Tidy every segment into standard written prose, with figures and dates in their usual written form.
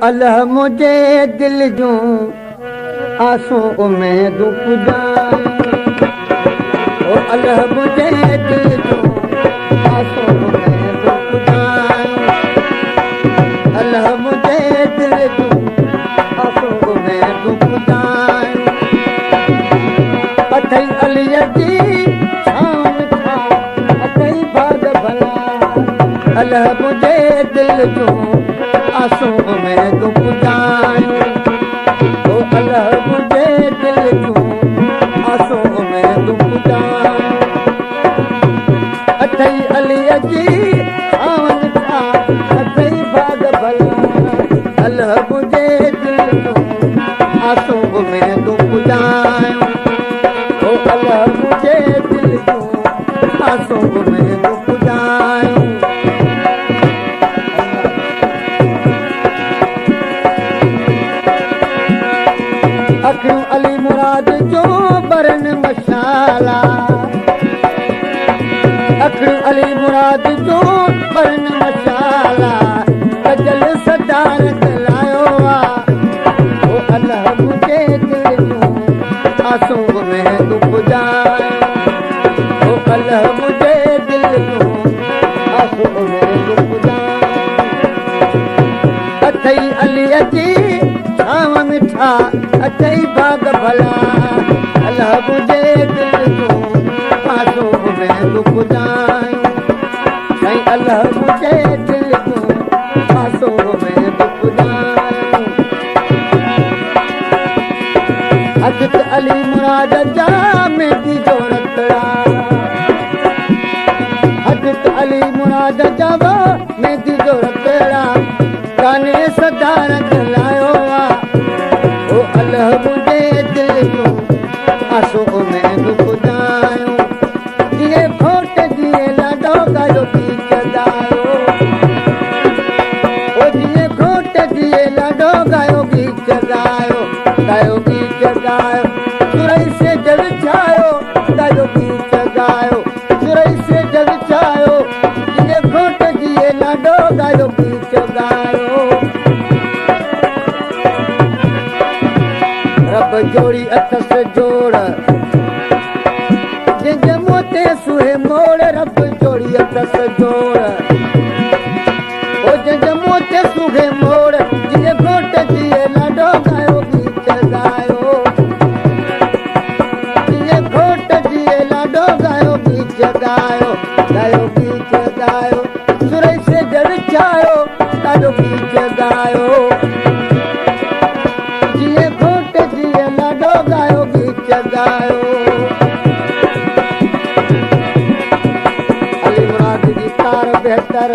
अल्लाह मुझे दिल जूं आसूं उमेदूं पुॼाए ओ अल्लाह मुझे दिल जूं आसूं उमेदूं पुॼाए अल्लाह मुझे दिल जूं आसूं उमेदूं पुॼाए अथई अलीअ जी शान खां अथई भाग भला अल्लाह मुझे दिल जूं आसूं उमेदूं पुॼाए ओ अल्लाह मुझे दिल जूं आसूं उमेदूं पुॼाए अथई अलीअ जी शान खां अथई भाग भला अल्लाह मुझे दिल जूं आसूं उमेदूं पुॼाए ओ अल्लाह मुझे दिल जूं आसूं उमेदूं पुॼाए अखियूं अली मुराद जो बरन मशाला अखियूं अली मुराद जो बरन मशाला कजल सदारत लायो ओ अल्लाह मुझे दिल जूं आसूं उमेदूं पुॼाए ओ अल्लाह मुझे दिल जूं आसूं उमेदूं पुॼाए अथई अलीअ जी छांव मिठा अथई भाग भला अल्लाह मुझे दिल जूं आसूं उमेदूं पुॼाए साईं अल्लाह मुझे दिल जूं आसूं उमेदूं पुॼाए हज़रत अली मुराद जा मेंदी जो रतड़ा हज़रत अली मुराद जा मेंदी जो रतड़ा काने सदारत लायो ओ अल्लाह मुझे दिल जूं आसूं उमेदूं पुॼाए जिए खोट जिए लाडो गायो गीत ॻायो ओ जिए खोट जिए लाडो गायो गीत ॻायो गायो गीत ॻायो सुरई से जल छायो गायो गीत ॻायो सुरई से जल छायो जिए खोट जिए लाडो गायो गीत ॻायो रब जोड़ी अथस जोड़ जंहिंजे मोते सुहे मोड़ रब जोड़ी अथस जोड़ ओ जंहिंजे मोते सुहे मोड़ जिए घोट जिए लाडो गायो गीत ॻायो जिए घोट जिए लाडो गायो गीत ॻायो गायो गीत ॻायो सुरई से जल छायो ॾाढो गीत ॻायो जिए घोट जिए लाडो गायो गीत ॻायो अली मुराद जी कार बहितर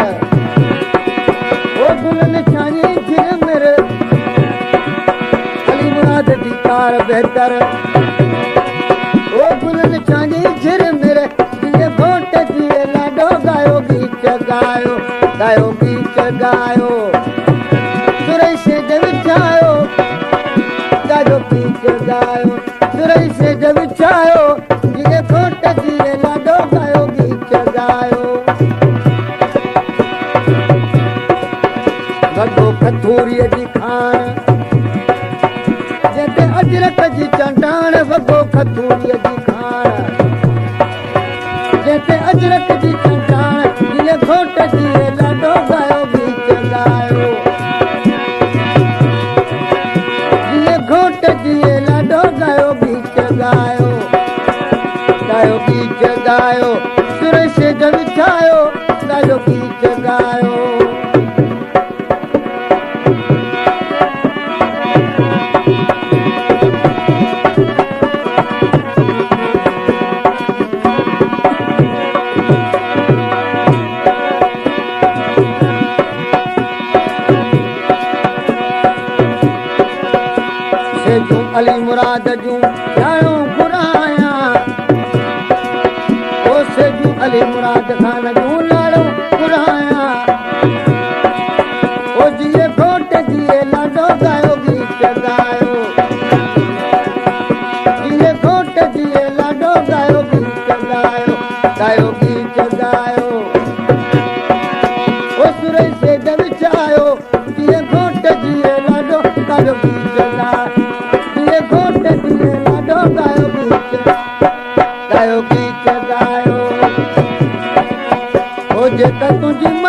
ओ गुलन छानी झिरमिर अली मुराद जी कार बहितर ओ गुलन छानी झिरमिर जिए घोट जिए लाडो गायो गीत ॻायो गायो गीत ॻायो सुरई से जल छायो गायो गीत ॻायो सुरई से जल छायो जिए घोट जिए लाडो गायो गीत ॻायो वॾो खथूरीअ जी खाण जंहिंते अजरक जी चंडाण वॻो खथूरीअ जी खाण जंहिंते अजरक जी चंडाण जिए घोट जिए लाडो गायो गीत ॻायो जिए घोट जिए लाडो गायो गीत ॻायो गायो गीत ॻायो सुरई से जल छायो गायो गीत ॻायो जूं अली मुराद जूं ॼाणूं घुरायां ओ से जूं अली मुराद खान जूं लाड़ूं घुरायां ओ जिए घोट जिए लाडो गायो गीत ॻायो जिए घोट जिए लाडो गायो गीत ॻायो गायो गीत ॻायो ओ सुरई से जल छायो जिए घोट जिए तुझी